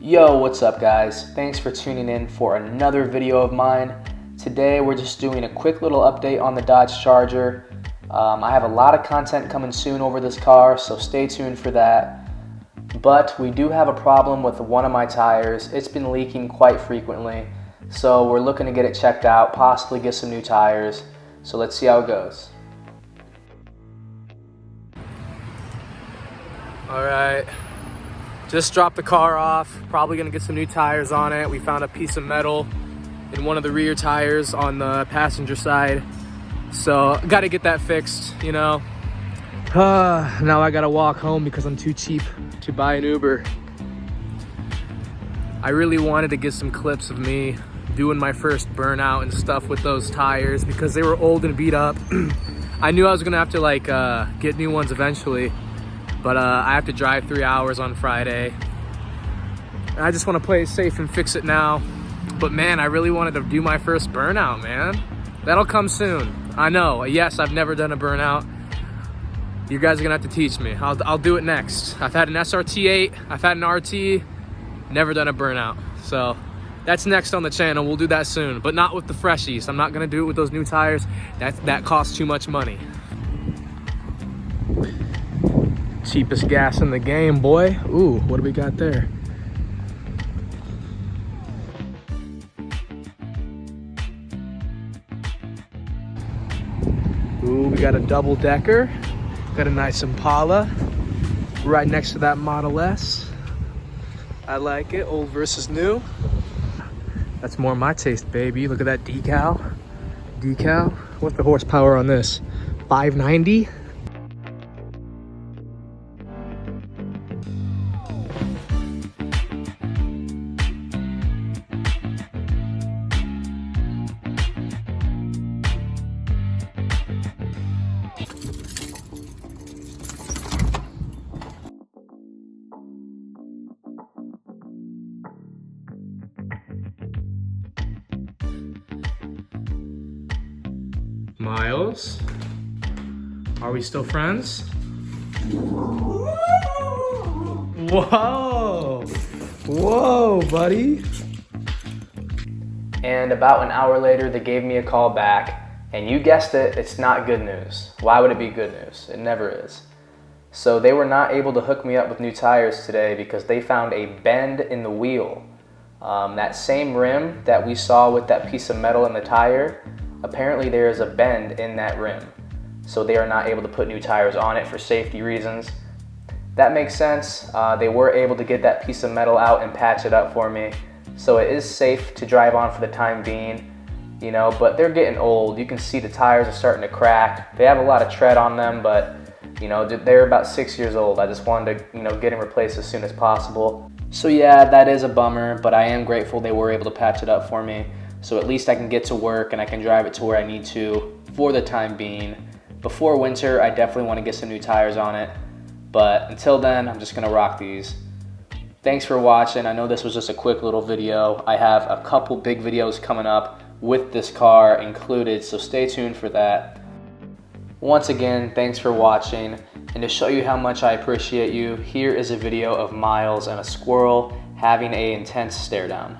Yo, what's up guys? Thanks for tuning in for another video of mine. Today we're just doing a quick little update on the Dodge Charger. I have a lot of content coming soon over this car, so stay tuned for that. But we do have a problem with one of my tires. It's been leaking quite frequently, so we're looking to get it checked out, possibly get some new tires. So let's see how it goes. Alright, just dropped the car off, probably gonna get some new tires on it. We found a piece of metal in one of the rear tires on the passenger side. So gotta get that fixed, you know. Now I gotta walk home because I'm too cheap to buy an Uber. I really wanted to get some clips of me doing my first burnout and stuff with those tires because they were old and beat up. I knew I was gonna have to get new ones eventually. But I have to drive 3 hours on Friday. And I just want to play it safe and fix it now. But man, I really wanted to do my first burnout, man. That'll come soon. I know. Yes, I've never done a burnout. You guys are gonna have to teach me. I'll do it next. I've had an SRT8, I've had an RT, never done a burnout. So that's next on the channel. We'll do that soon, but not with the freshies. I'm not gonna do it with those new tires. That costs too much money. Cheapest gas in the game, boy. Ooh, what do we got there? Ooh, we got a double decker. Got a nice Impala right next to that Model S. I like it, old versus new. That's more my taste, baby. Look at that decal. What's the horsepower on this? 590? Miles, are we still friends? Whoa, buddy. And about an hour later, they gave me a call back, and you guessed it, it's not good news. Why would it be good news? It never is. So they were not able to hook me up with new tires today because they found a bend in the wheel. That same rim that we saw with that piece of metal in the tire, apparently there is a bend in that rim, so they are not able to put new tires on it for safety reasons. That makes sense. They were able to get that piece of metal out and patch it up for me, so it is safe to drive on for the time being, you know, but they're getting old. You can see the tires are starting to crack. They have a lot of tread on them, but you know, they're about 6 years old. I just wanted to, you know, get them replaced as soon as possible. So yeah, that is a bummer, but I am grateful they were able to patch it up for me. So at least I can get to work and I can drive it to where I need to for the time being. Before winter, I definitely want to get some new tires on it. But until then, I'm just going to rock these. Thanks for watching. I know this was just a quick little video. I have a couple big videos coming up with this car included, so stay tuned for that. Once again, thanks for watching. And to show you how much I appreciate you, here is a video of Miles and a squirrel having an intense stare down.